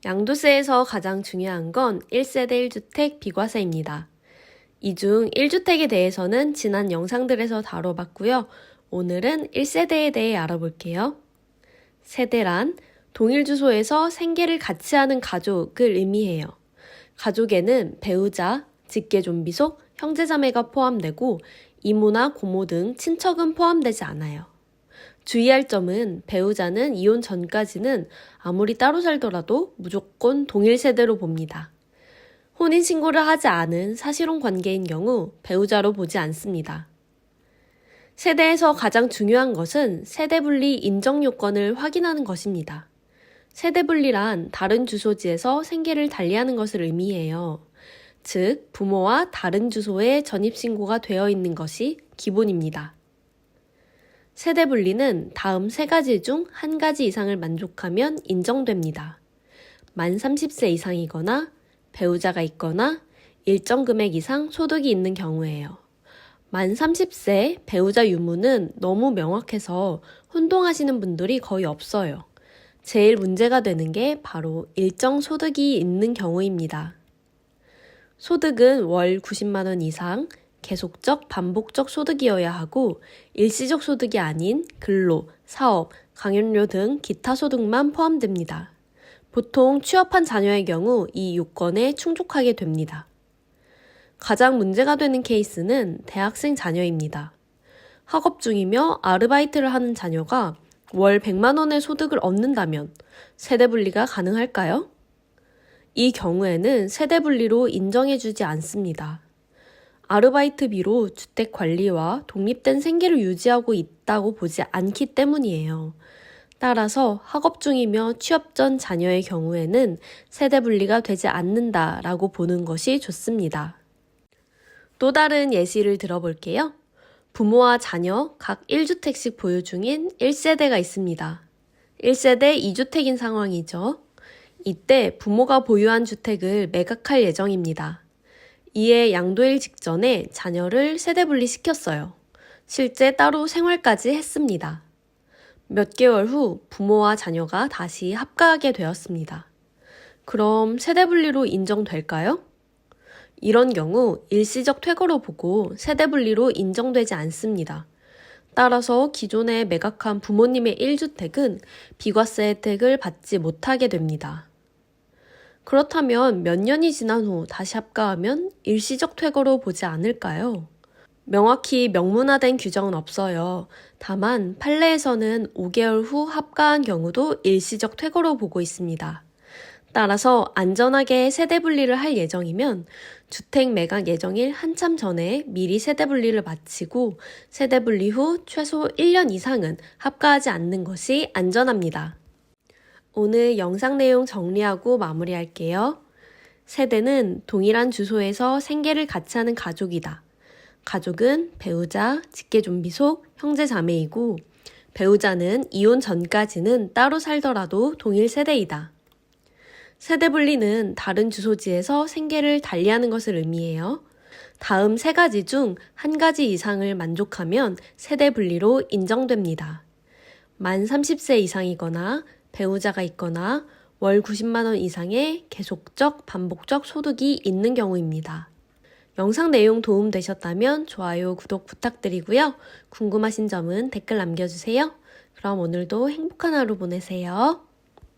양도세에서 가장 중요한 건 1세대 1주택 비과세입니다. 이 중 1주택에 대해서는 지난 영상들에서 다뤄봤고요. 오늘은 1세대에 대해 알아볼게요. 세대란 동일 주소에서 생계를 같이 하는 가족을 의미해요. 가족에는 배우자, 직계존비속, 형제자매가 포함되고 이모나 고모 등 친척은 포함되지 않아요. 주의할 점은 배우자는 이혼 전까지는 아무리 따로 살더라도 무조건 동일 세대로 봅니다. 혼인신고를 하지 않은 사실혼 관계인 경우 배우자로 보지 않습니다. 세대에서 가장 중요한 것은 세대분리 인정 요건을 확인하는 것입니다. 세대분리란 다른 주소지에서 생계를 달리하는 것을 의미해요. 즉, 부모와 다른 주소에 전입신고가 되어 있는 것이 기본입니다. 세대분리는 다음 3가지 중 1가지 이상을 만족하면 인정됩니다. 만 30세 이상이거나 배우자가 있거나 일정 금액 이상 소득이 있는 경우예요. 만 30세 배우자 유무는 너무 명확해서 혼동하시는 분들이 거의 없어요. 제일 문제가 되는 게 바로 일정 소득이 있는 경우입니다. 소득은 월 90만 원 이상, 계속적, 반복적 소득이어야 하고 일시적 소득이 아닌 근로, 사업, 강연료 등 기타 소득만 포함됩니다. 보통 취업한 자녀의 경우 이 요건에 충족하게 됩니다. 가장 문제가 되는 케이스는 대학생 자녀입니다. 학업 중이며 아르바이트를 하는 자녀가 월 100만 원의 소득을 얻는다면 세대분리가 가능할까요? 이 경우에는 세대분리로 인정해주지 않습니다. 아르바이트비로 주택 관리와 독립된 생계를 유지하고 있다고 보지 않기 때문이에요. 따라서 학업 중이며 취업 전 자녀의 경우에는 세대분리가 되지 않는다라고 보는 것이 좋습니다. 또 다른 예시를 들어볼게요. 부모와 자녀 각 1주택씩 보유 중인 1세대가 있습니다. 1세대 2주택인 상황이죠. 이때 부모가 보유한 주택을 매각할 예정입니다. 이에 양도일 직전에 자녀를 세대분리시켰어요. 실제 따로 생활까지 했습니다. 몇 개월 후 부모와 자녀가 다시 합가하게 되었습니다. 그럼 세대분리로 인정될까요? 이런 경우 일시적 퇴거로 보고 세대분리로 인정되지 않습니다. 따라서 기존에 매각한 부모님의 1주택은 비과세 혜택을 받지 못하게 됩니다. 그렇다면 몇 년이 지난 후 다시 합가하면 일시적 퇴거로 보지 않을까요? 명확히 명문화된 규정은 없어요. 다만 판례에서는 5개월 후 합가한 경우도 일시적 퇴거로 보고 있습니다. 따라서 안전하게 세대분리를 할 예정이면 주택 매각 예정일 한참 전에 미리 세대분리를 마치고 세대분리 후 최소 1년 이상은 합가하지 않는 것이 안전합니다. 오늘 영상 내용 정리하고 마무리할게요. 세대는 동일한 주소에서 생계를 같이 하는 가족이다. 가족은 배우자, 직계존비속, 형제자매이고 배우자는 이혼 전까지는 따로 살더라도 동일 세대이다. 세대분리는 다른 주소지에서 생계를 달리하는 것을 의미해요. 다음 3가지 중 1가지 이상을 만족하면 세대분리로 인정됩니다. 만 30세 이상이거나 배우자가 있거나 월 90만 원 이상의 계속적, 반복적 소득이 있는 경우입니다. 영상 내용 도움되셨다면 좋아요, 구독 부탁드리고요. 궁금하신 점은 댓글 남겨주세요. 그럼 오늘도 행복한 하루 보내세요.